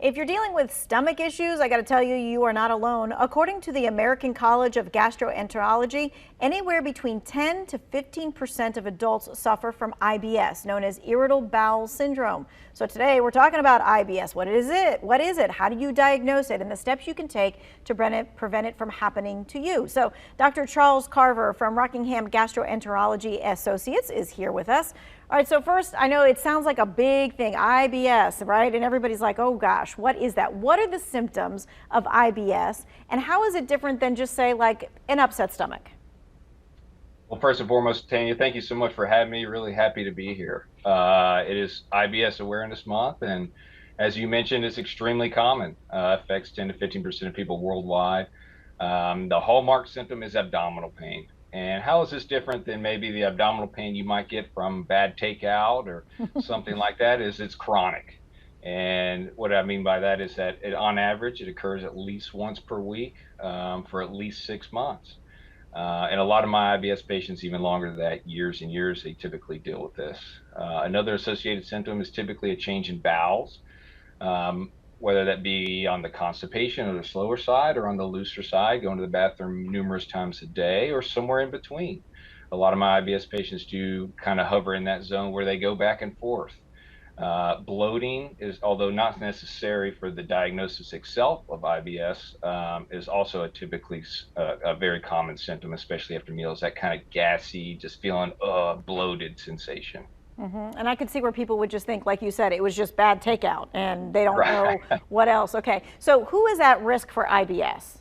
If you're dealing with stomach issues, I got to tell you, you are not alone. According to the American College of Gastroenterology, anywhere between 10 to 15% of adults suffer from IBS, known as irritable bowel syndrome. So today we're talking about IBS. What is it? What is it? How do you diagnose it? And the steps you can take to prevent it from happening to you. So Dr. Charles Carver from Rockingham Gastroenterology Associates is here with us. All right, so first, I know it sounds like a big thing, IBS, right? And everybody's like, oh gosh, what is that? What are the symptoms of IBS? And how is it different than just say like an upset stomach? Well, first and foremost, Tanya, thank you so much for having me. Really happy to be here. It is IBS Awareness Month, and as you mentioned, it's extremely common. Affects 10 to 15% of people worldwide. The hallmark symptom is abdominal pain. And how is this different than maybe the abdominal pain you might get from bad takeout or something like that? Is it's chronic. And what I mean by that is that on average, it occurs at least once per week for at least 6 months. And a lot of my IBS patients, even longer than that, years and years, they typically deal with this. Another associated symptom is typically a change in bowels, whether that be on the constipation or the slower side or on the looser side, going to the bathroom numerous times a day or somewhere in between. A lot of my IBS patients do kind of hover in that zone where they go back and forth. Bloating is, although not necessary for the diagnosis itself of IBS, is also a very common symptom, especially after meals, that kind of gassy, just feeling bloated sensation. And I could see where people would just think, like you said, it was just bad takeout and they don't Right. know what else. Okay, so who is at risk for IBS?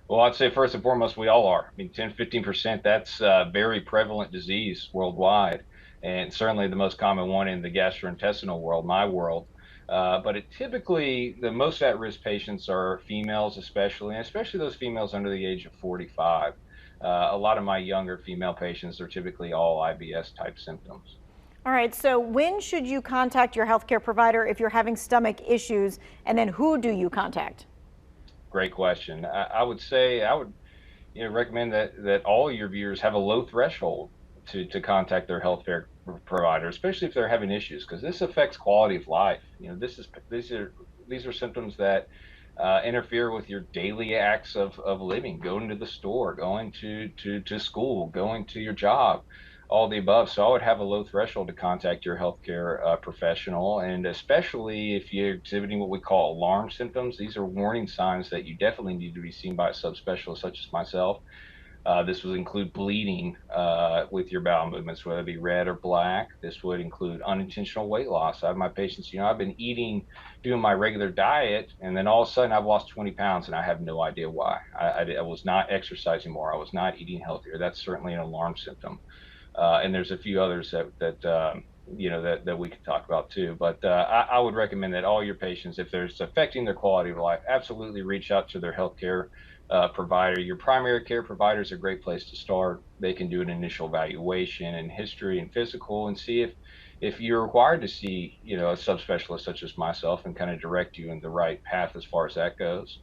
Well, I'd say first and foremost, we all are. I mean, 10, 15%, that's a very prevalent disease worldwide, and certainly the most common one in the gastrointestinal world, my world. But typically, the most at-risk patients are females, especially, and especially those females under the age of 45. A lot of my younger female patients are typically all IBS type symptoms. All right, so when should you contact your healthcare provider if you're having stomach issues, and then who do you contact? Great question. I would say I would recommend that all your viewers have a low threshold to contact their healthcare provider, especially if they're having issues, because this affects quality of life. These are symptoms that interfere with your daily acts of living, going to the store, going to school, going to your job, all the above. So I would have a low threshold to contact your healthcare professional, and especially if you're exhibiting what we call alarm symptoms. These are warning signs that you definitely need to be seen by a subspecialist such as myself. This would include bleeding with your bowel movements, whether it be red or black. This would include unintentional weight loss. I have my patients, I've been doing my regular diet, and then all of a sudden I've lost 20 pounds and I have no idea why. I was not exercising more. I was not eating healthier. That's certainly an alarm symptom. And there's a few others that we could talk about too. But I would recommend that all your patients, if there's affecting their quality of life, absolutely reach out to their healthcare provider. Your primary care provider is a great place to start. They can do an initial evaluation and history and physical, and see if you're required to see a subspecialist such as myself, and kind of direct you in the right path as far as that goes.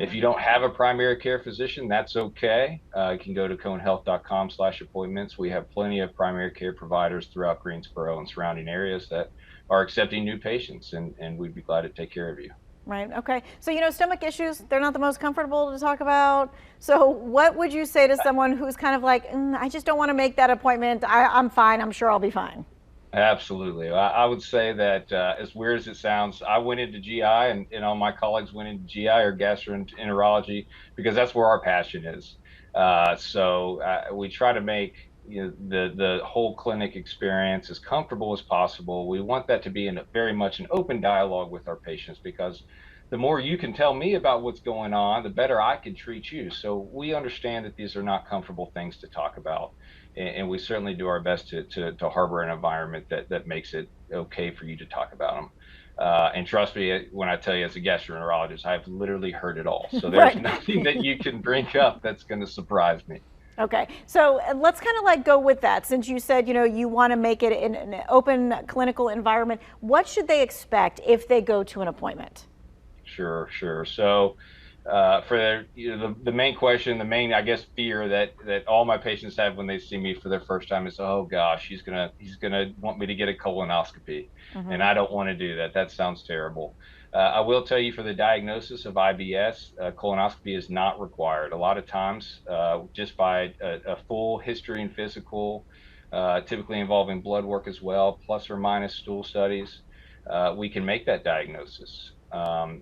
If you don't have a primary care physician, that's okay. You can go to conehealth.com/appointments. We have plenty of primary care providers throughout Greensboro and surrounding areas that are accepting new patients, and we'd be glad to take care of you. Right, okay. So, stomach issues, they're not the most comfortable to talk about. So what would you say to someone who's kind of like, I just don't want to make that appointment. I'm fine. I'm sure I'll be fine. Absolutely. I would say that as weird as it sounds, I went into GI, and all my colleagues went into GI or gastroenterology because that's where our passion is. So we try to make the whole clinic experience as comfortable as possible. We want that to be very much an open dialogue with our patients, because the more you can tell me about what's going on, the better I can treat you. So we understand that these are not comfortable things to talk about, and we certainly do our best to harbor an environment that makes it okay for you to talk about them. And trust me when I tell you, as a gastroenterologist, I've literally heard it all. So there's Right. nothing that you can bring up that's going to surprise me. Okay, so let's kind of like go with that. Since you said, you want to make it in an open clinical environment, what should they expect if they go to an appointment? Sure. So For the main question, the main, I guess, fear that all my patients have when they see me for their first time is, oh gosh, he's gonna want me to get a colonoscopy, and Hmm. I don't want to do that. That sounds terrible. I will tell you, for the diagnosis of IBS, colonoscopy is not required. A lot of times, just by a full history and physical, typically involving blood work as well, plus or minus stool studies, we can make that diagnosis.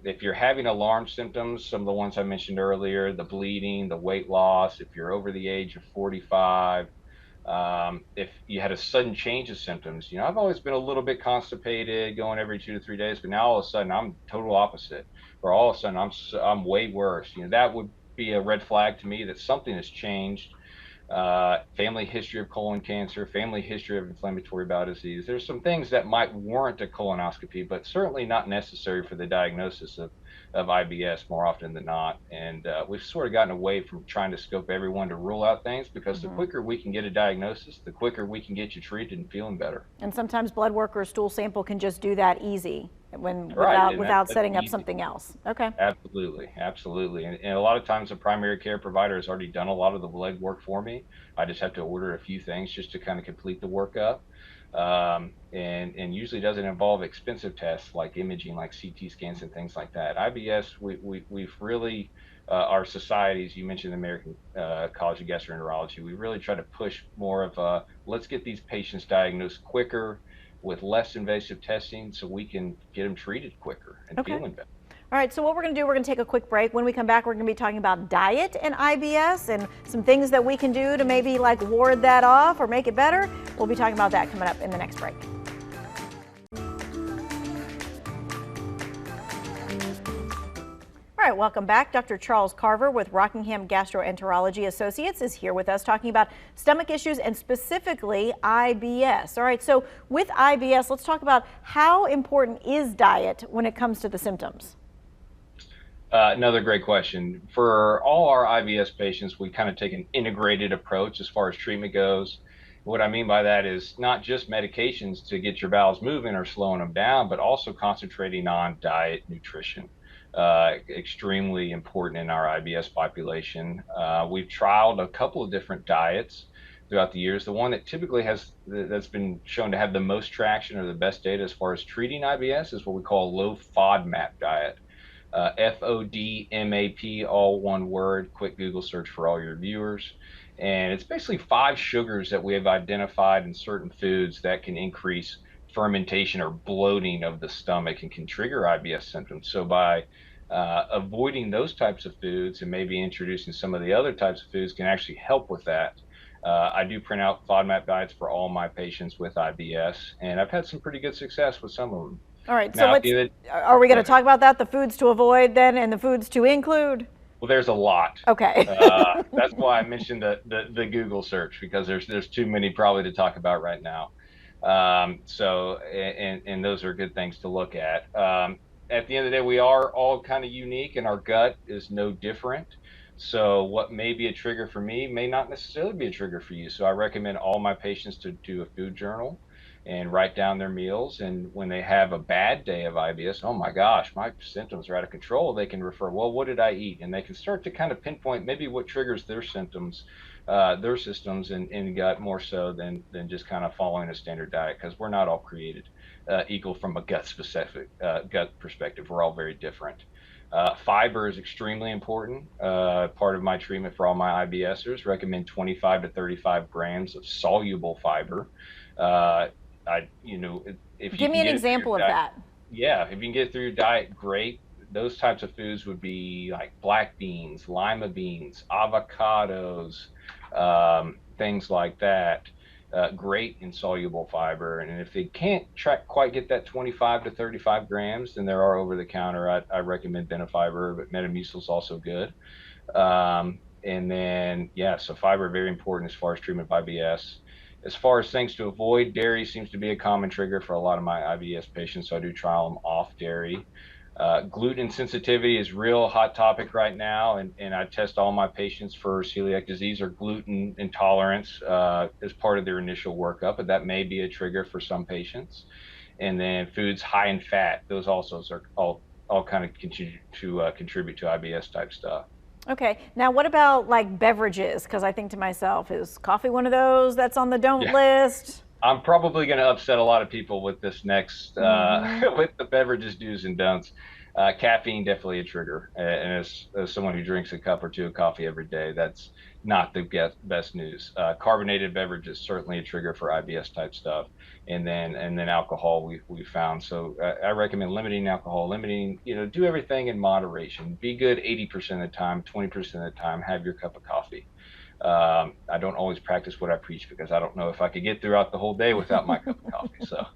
If you're having alarm symptoms, some of the ones I mentioned earlier, the bleeding, the weight loss, if you're over the age of 45, if you had a sudden change of symptoms, I've always been a little bit constipated, going every 2 to 3 days, but now all of a sudden I'm total opposite, or all of a sudden I'm way worse. That would be a red flag to me that something has changed. Family history of colon cancer, family history of inflammatory bowel disease. There's some things that might warrant a colonoscopy, but certainly not necessary for the diagnosis of IBS more often than not. And we've sort of gotten away from trying to scope everyone to rule out things, because the Hmm. quicker we can get a diagnosis, the quicker we can get you treated and feeling better. And sometimes blood work or stool sample can just do that easy when Right. without And without that's setting up easy. something else. Okay. Absolutely, absolutely. And a lot of times the primary care provider has already done a lot of the leg work for me. I just have to order a few things just to kind of complete the workup. And usually doesn't involve expensive tests like imaging, like CT scans and things like that. IBS, we've really, our societies, you mentioned the American College of Gastroenterology, we really try to push more of let's get these patients diagnosed quicker with less invasive testing so we can get them treated quicker and Okay. feeling better. All right, so what we're going to do, we're going to take a quick break. When we come back, we're going to be talking about diet and IBS and some things that we can do to maybe like ward that off or make it better. We'll be talking about that coming up in the next break. All right, welcome back. Dr. Charles Carver with Rockingham Gastroenterology Associates is here with us talking about stomach issues and specifically IBS. All right, so with IBS, let's talk about how important is diet when it comes to the symptoms? Another great question. For all our IBS patients, we kind of take an integrated approach as far as treatment goes. What I mean by that is not just medications to get your bowels moving or slowing them down, but also concentrating on diet, nutrition. Extremely important in our IBS population. We've trialed a couple of different diets throughout the years. The one that typically that's been shown to have the most traction or the best data as far as treating IBS is what we call a low FODMAP diet. FODMAP, all one word. Quick Google search for all your viewers. And it's basically 5 sugars that we have identified in certain foods that can increase fermentation or bloating of the stomach and can trigger IBS symptoms. So by avoiding those types of foods and maybe introducing some of the other types of foods can actually help with that. I do print out FODMAP diets for all my patients with IBS, and I've had some pretty good success with some of them. All right, so Now, if you are we go going to ahead. talk about that, the foods to avoid then and the foods to include? Well, there's a lot. Okay. That's why I mentioned the Google search, because there's too many probably to talk about right now. And those are good things to look at. At the end of the day, we are all kind of unique, and our gut is no different. So what may be a trigger for me may not necessarily be a trigger for you. So I recommend all my patients to do a food journal and write down their meals. And when they have a bad day of IBS, oh my gosh, my symptoms are out of control, they can refer, well, what did I eat? And they can start to kind of pinpoint maybe what triggers their symptoms, their systems in gut, more so than just kind of following a standard diet, because we're not all created equal from a gut perspective. We're all very different. Fiber is extremely important. Part of my treatment for all my IBSers, recommend 25 to 35 grams of soluble fiber. Uh, if you Give me can an get it through your example of diet, that. yeah, if you can get it through your diet, great. Those types of foods would be like black beans, lima beans, avocados, things like that. Great insoluble fiber. And if they can't quite get that 25 to 35 grams, then there are over the counter. I recommend Benefiber, but Metamucil is also good. And then, yeah, so fiber, very important as far as treatment of IBS. As far as things to avoid, dairy seems to be a common trigger for a lot of my IBS patients, so I do trial them off dairy. Gluten sensitivity is real hot topic right now, and I test all my patients for celiac disease or gluten intolerance as part of their initial workup, but that may be a trigger for some patients. And then foods high in fat, those also are all all kind of continue to contribute to IBS type stuff. Okay. Now, what about like beverages? Because I think to myself, is coffee one of those that's on the don't Yeah. list? I'm probably going to upset a lot of people with this next, Mm-hmm. with the beverages do's and don'ts. Caffeine definitely a trigger, and as someone who drinks a cup or two of coffee every day, that's not the best news. Carbonated beverages certainly a trigger for IBS type stuff, and then alcohol we found. So I recommend limiting alcohol, limiting, do everything in moderation. Be good 80% of the time, 20% of the time, have your cup of coffee. I don't always practice what I preach because I don't know if I could get throughout the whole day without my cup of coffee. So,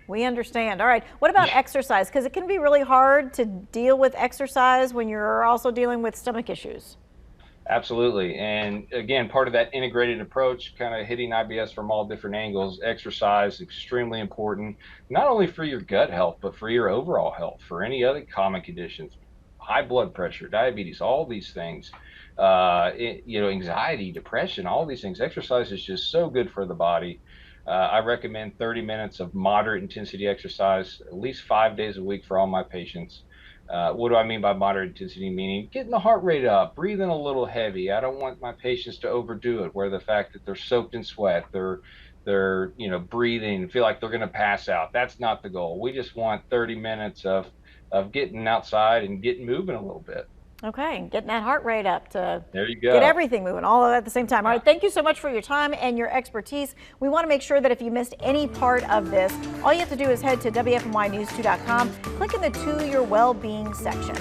We understand. All right. What about exercise? Because it can be really hard to deal with exercise when you're also dealing with stomach issues. absolutely. And again, part of that integrated approach, kind of hitting IBS from all different angles, exercise, extremely important, not only for your gut health, but for your overall health, for any other common conditions, high blood pressure, diabetes, all these things, anxiety, depression, all these things. Exercise is just so good for the body. I recommend 30 minutes of moderate intensity exercise, at least 5 days a week for all my patients. What do I mean by moderate intensity? Meaning getting the heart rate up, breathing a little heavy. I don't want my patients to overdo it, where the fact that they're soaked in sweat, they're breathing, feel like they're going to pass out. That's not the goal. We just want 30 minutes of getting outside and getting moving a little bit. Okay. Getting that heart rate up to There you get go. everything moving, all of that at the same time. All Yeah. right. Thank you so much for your time and your expertise. We want to make sure that if you missed any part of this, all you have to do is head to WFMYnews2.com, click in the To Your Wellbeing section.